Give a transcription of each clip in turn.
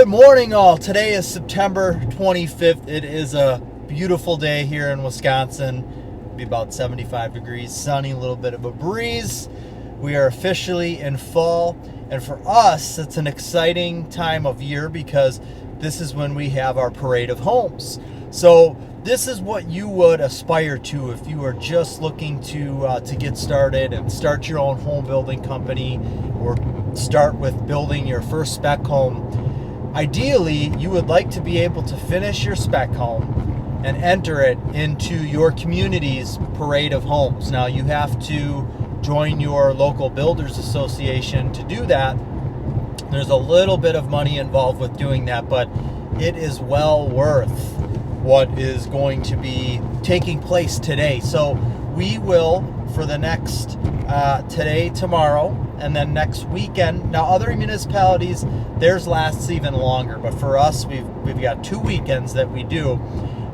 Good morning, all. Today is September 25th. It is a beautiful day here in Wisconsin. It'll be about 75 degrees, sunny, a little bit of a breeze. We are officially in fall, and for us, it's an exciting time of year because this is when we have our parade of homes. So this is what you would aspire to if you are just looking to get started and start your own home building company or start with building your first spec home. Ideally, you would like to be able to finish your spec home and enter it into your community's parade of homes. Now, you have to join your local builders association to do that. There's a little bit of money involved with doing that, but it is well worth what is going to be taking place today. So we will, for the next today, tomorrow, and then next weekend. Now, other municipalities, theirs lasts even longer, but for us, we've got 2 weekends that we do,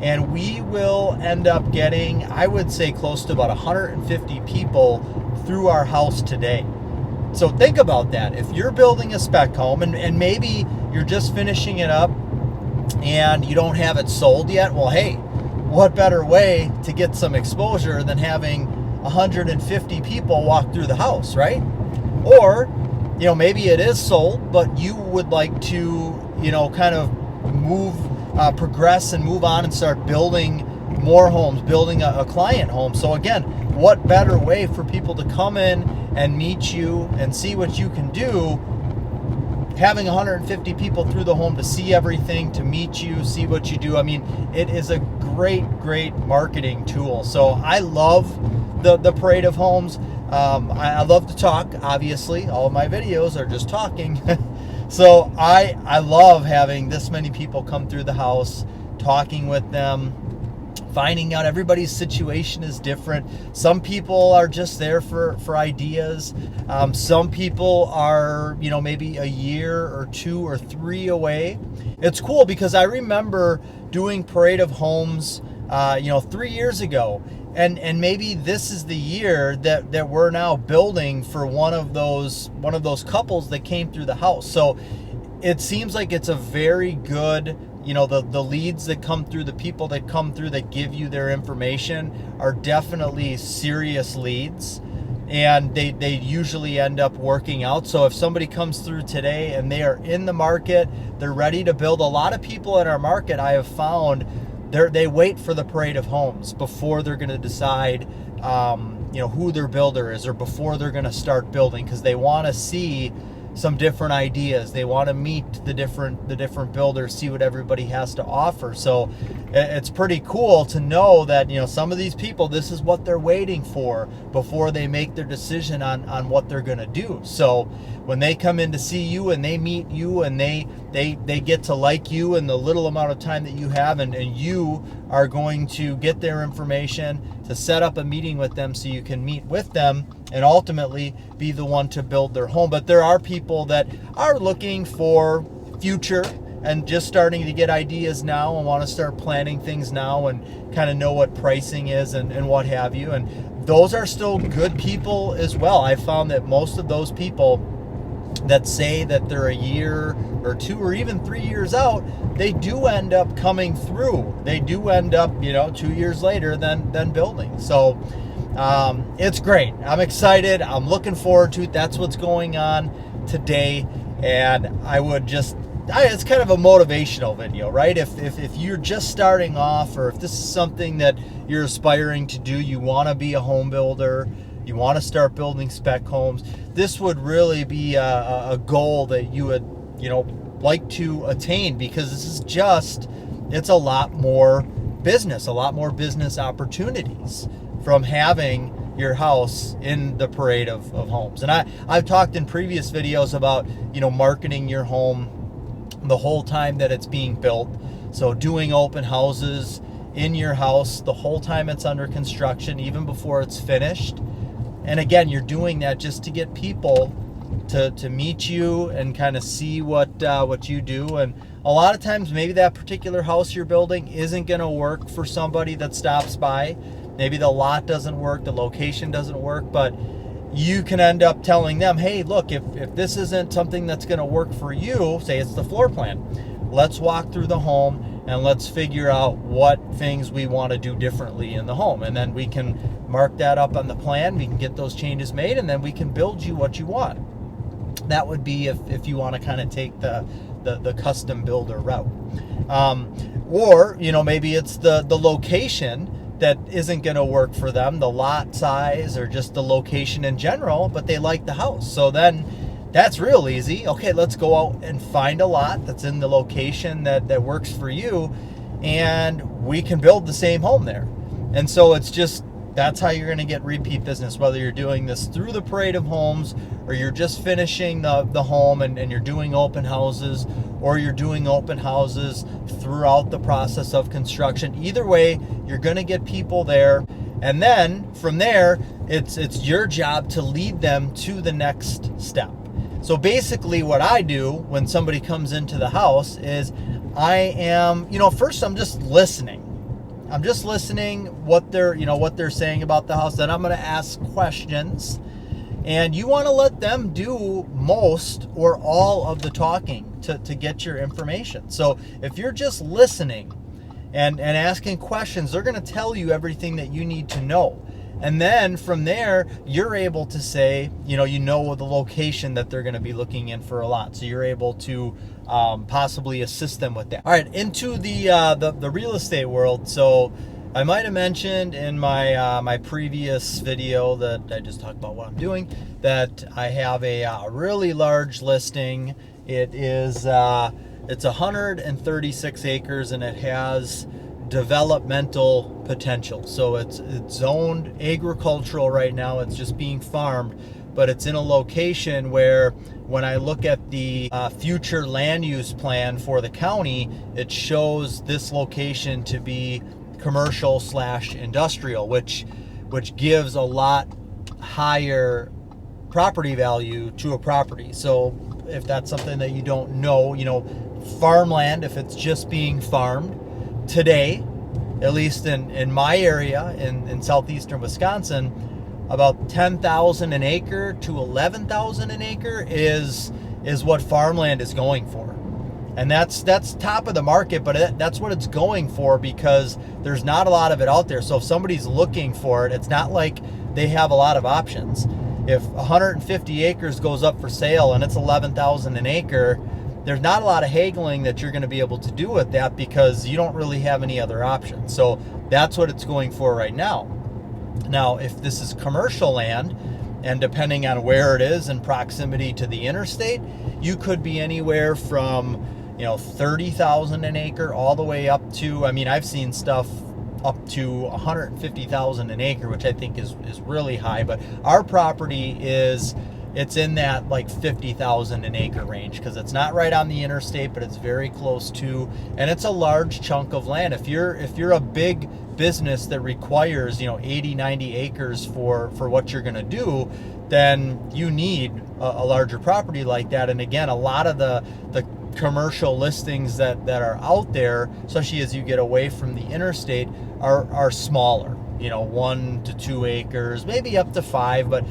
and we will end up getting, I would say, close to about 150 people through our house today. So think about that. If you're building a spec home and maybe you're just finishing it up and you don't have it sold yet, well, hey, what better way to get some exposure than having 150 people walk through the house, right? Or, maybe it is sold, but you would like to, kind of progress and move on and start building more homes, building a client home. So again, what better way for people to come in and meet you and see what you can do, having 150 people through the home to see everything, to meet you, see what you do. I mean, it is a great marketing tool. So I love the parade of homes. I love to talk, obviously. All of my videos are just talking. So I love having this many people come through the house, talking with them, finding out everybody's situation is different. Some people are just there for ideas. Some people are, maybe a year or 2 or 3 away. It's cool because I remember doing Parade of Homes, 3 years ago. And maybe this is the year that we're now building for one of those couples that came through the house. So it seems like it's a very good, the leads that come through, the people that come through that give you their information are definitely serious leads, and they usually end up working out. So if somebody comes through today and they are in the market, they're ready to build. A lot of people in our market, I have found, they wait for the parade of homes before they're going to decide, who their builder is, or before they're going to start building, because they want to see some different ideas. They want to meet the different builders, see what everybody has to offer. So it's pretty cool to know that, some of these people, this is what they're waiting for before they make their decision on what they're going to do. So when they come in to see you and they meet you and they get to like you in the little amount of time that you have, and you are going to get their information to set up a meeting with them so you can meet with them and ultimately be the one to build their home. But there are people that are looking for future and just starting to get ideas now and want to start planning things now and kind of know what pricing is and what have you. And those are still good people as well. I found that most of those people that say that they're a year or 2 or even 3 years out, they do end up coming through. They do end up, 2 years later than building. So it's great. I'm excited. I'm looking forward to it. That's what's going on today. And it's kind of a motivational video, right? If you're just starting off, or if this is something that you're aspiring to do, you want to be a home builder, you want to start building spec homes, this would really be a goal that you would, like to attain, because it's a lot more business opportunities from having your house in the parade of homes. And I've talked in previous videos about, marketing your home the whole time that it's being built. So doing open houses in your house the whole time it's under construction, even before it's finished. And again, you're doing that just to get people to meet you and kind of see what you do. And a lot of times maybe that particular house you're building isn't going to work for somebody that stops by. Maybe the lot doesn't work, the location doesn't work, but you can end up telling them, hey, look, if this isn't something that's going to work for you, say it's the floor plan, let's walk through the home and let's figure out what things we want to do differently in the home. And then we can mark that up on the plan. We can get those changes made, and then we can build you what you want. That would be if you want to kind of take the custom builder route. Or, maybe it's the location that isn't going to work for them, the lot size or just the location in general, but they like the house. So then that's real easy. Okay, let's go out and find a lot that's in the location that works for you, and we can build the same home there. And so that's how you're going to get repeat business, whether you're doing this through the Parade of Homes, or you're just finishing the home and you're doing open houses, or you're doing open houses throughout the process of construction. Either way, you're going to get people there. And then from there, it's your job to lead them to the next step. So basically what I do when somebody comes into the house is first I'm just listening. I'm just listening what they're saying about the house. Then I'm going to ask questions, and you want to let them do most or all of the talking to get your information. So if you're just listening and asking questions, they're going to tell you everything that you need to know. And then from there, you're able to say, the location that they're going to be looking in for a lot. So you're able to possibly assist them with that. All right, into the real estate world. So I might have mentioned in my previous video that I just talked about what I'm doing, that I have a really large listing. It's 136 acres, and it has developmental potential. So it's zoned agricultural right now. It's just being farmed, but it's in a location where when I look at the future land use plan for the county, it shows this location to be commercial/industrial, which gives a lot higher property value to a property. So if that's something that you don't know, farmland, if it's just being farmed today, at least in my area in southeastern Wisconsin, about $10,000 an acre to $11,000 an acre is what farmland is going for. And that's top of the market, but that's what it's going for because there's not a lot of it out there. So if somebody's looking for it, it's not like they have a lot of options. If 150 acres goes up for sale and it's $11,000 an acre, there's not a lot of haggling that you're going to be able to do with that because you don't really have any other options. So that's what it's going for right now. Now, if this is commercial land, and depending on where it is in proximity to the interstate, you could be anywhere from, $30,000 an acre all the way up to, I've seen stuff up to $150,000 an acre, which I think is really high. But our property it's in that like $50,000 an acre range because it's not right on the interstate, but it's very close to, and it's a large chunk of land. If you're a big business that requires 80, 90 acres for what you're going to do, then you need a larger property like that. And again, a lot of the commercial listings that are out there, especially as you get away from the interstate, are smaller. 1 to 2 acres, maybe up to 5, but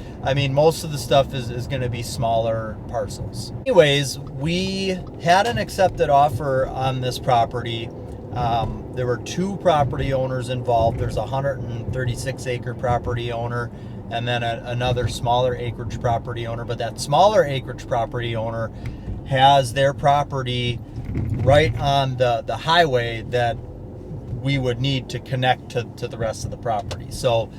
most of the stuff is going to be smaller parcels. Anyways, we had an accepted offer on this property. There were 2 property owners involved. There's a 136 acre property owner and then another smaller acreage property owner, but that smaller acreage property owner has their property right on the highway that we would need to connect to the rest of the property. So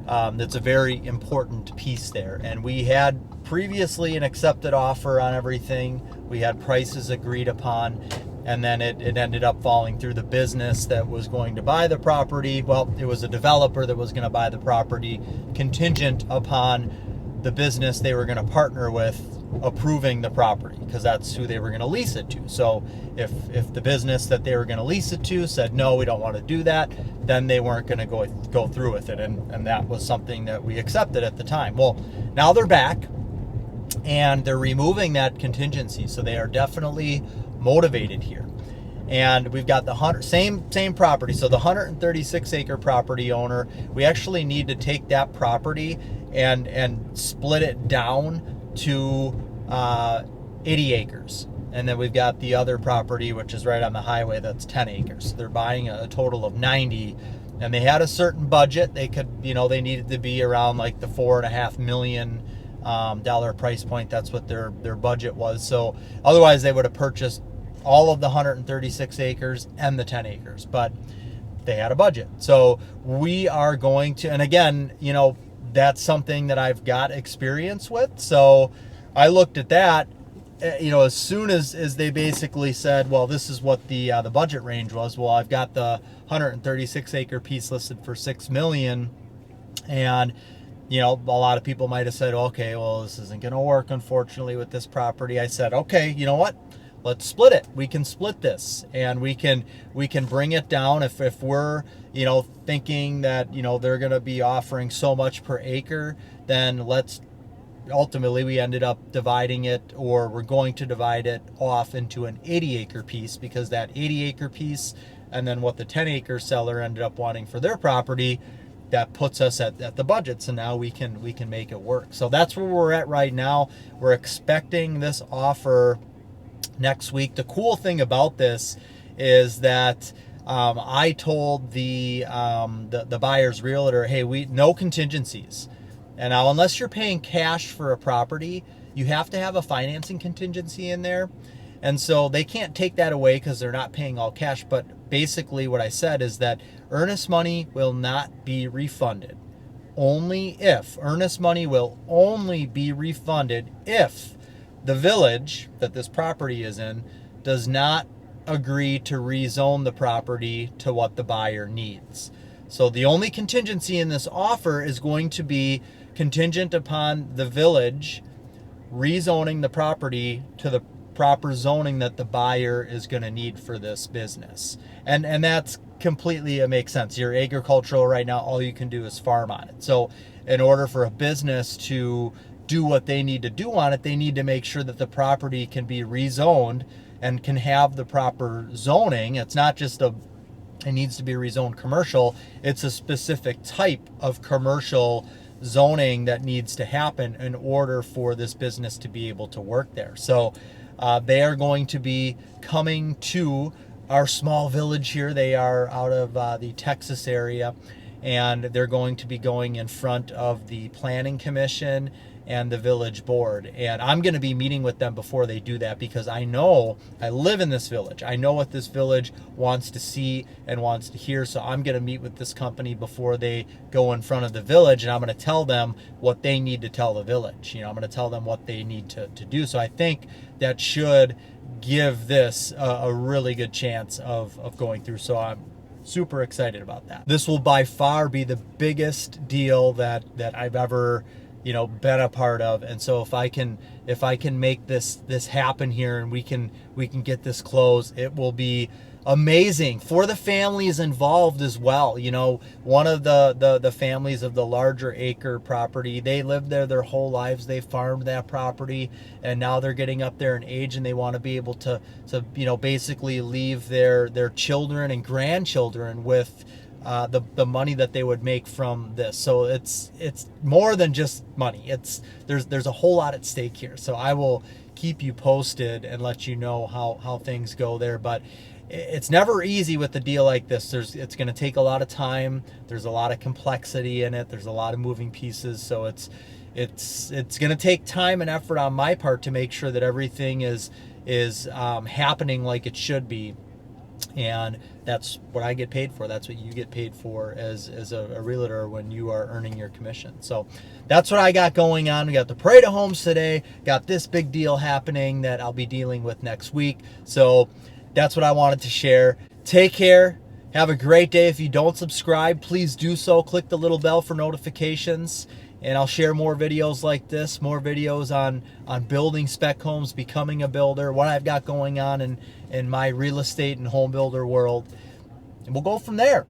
that's a very important piece there. And we had previously an accepted offer on everything. We had prices agreed upon, and then it ended up falling through. The business that was going to buy the property, well, it was a developer that was going to buy the property contingent upon the business they were going to partner with approving the property, because that's who they were going to lease it to. So if the business that they were going to lease it to said, no, we don't want to do that, then they weren't going to go through with it. And that was something that we accepted at the time. Well, now they're back and they're removing that contingency. So they are definitely motivated here. And we've got the same property. So the 136 acre property owner, we actually need to take that property and split it down to 80 acres. And then we've got the other property, which is right on the highway, that's 10 acres. So they're buying a total of 90. And they had a certain budget. They could, they needed to be around like the $4.5 million dollar price point. That's what their budget was. So otherwise they would have purchased all of the 136 acres and the 10 acres. But they had a budget. So we are going to, and again, that's something that I've got experience with. So I looked at that, as soon as they basically said, well, this is what the budget range was. Well, I've got the 136 acre piece listed for $6 million. And, a lot of people might have said, okay, well, this isn't going to work, unfortunately, with this property. I said, okay, you know what? Let's split it. We can split this, and we can bring it down. If we're, thinking that, they're going to be offering so much per acre, then ultimately we ended up dividing it, or we're going to divide it off into an 80 acre piece, because that 80 acre piece and then what the 10 acre seller ended up wanting for their property, that puts us at the budget. So now we can make it work. So that's where we're at right now. We're expecting this offer next week. The cool thing about this is that I told the buyer's realtor, hey, no contingencies. And now, unless you're paying cash for a property, you have to have a financing contingency in there. And so they can't take that away because they're not paying all cash. But basically what I said is that earnest money will not be refunded. Earnest money will only be refunded if the village that this property is in does not agree to rezone the property to what the buyer needs. So the only contingency in this offer is going to be contingent upon the village rezoning the property to the proper zoning that the buyer is going to need for this business. And that's completely, it makes sense. You're agricultural right now, all you can do is farm on it. So in order for a business to do what they need to do on it, they need to make sure that the property can be rezoned and can have the proper zoning. It's not just it needs to be rezoned commercial. It's a specific type of commercial zoning that needs to happen in order for this business to be able to work there. So they are going to be coming to our small village here. They are out of the Texas area, and they're going to be going in front of the Planning Commission and the village board. And I'm going to be meeting with them before they do that, because I live in this village. I know what this village wants to see and wants to hear. So I'm going to meet with this company before they go in front of the village, and I'm going to tell them what they need to tell the village. I'm going to tell them what they need to do. So I think that should give this a really good chance of going through. So I'm super excited about that. This will by far be the biggest deal that I've ever been a part of. And so if I can make this happen here, and we can get this closed, it will be amazing for the families involved as well. One of the families of the larger acre property, they lived there their whole lives. They farmed that property, and now they're getting up there in age, and they want to be able to basically leave their children and grandchildren with the money that they would make from this. So it's more than just money. There's a whole lot at stake here. So I will keep you posted and let you know how things go there. But it's never easy with a deal like this. It's going to take a lot of time. There's a lot of complexity in it. There's a lot of moving pieces. So it's going to take time and effort on my part to make sure that everything is happening like it should be. And that's what I get paid for. That's what you get paid for as a realtor when you are earning your commission. So that's what I got going on. We got the Parade of Homes today. Got this big deal happening that I'll be dealing with next week. So that's what I wanted to share. Take care. Have a great day. If you don't subscribe, please do so. Click the little bell for notifications. And I'll share more videos like this, more videos on building spec homes, becoming a builder, what I've got going on in my real estate and home builder world. And we'll go from there.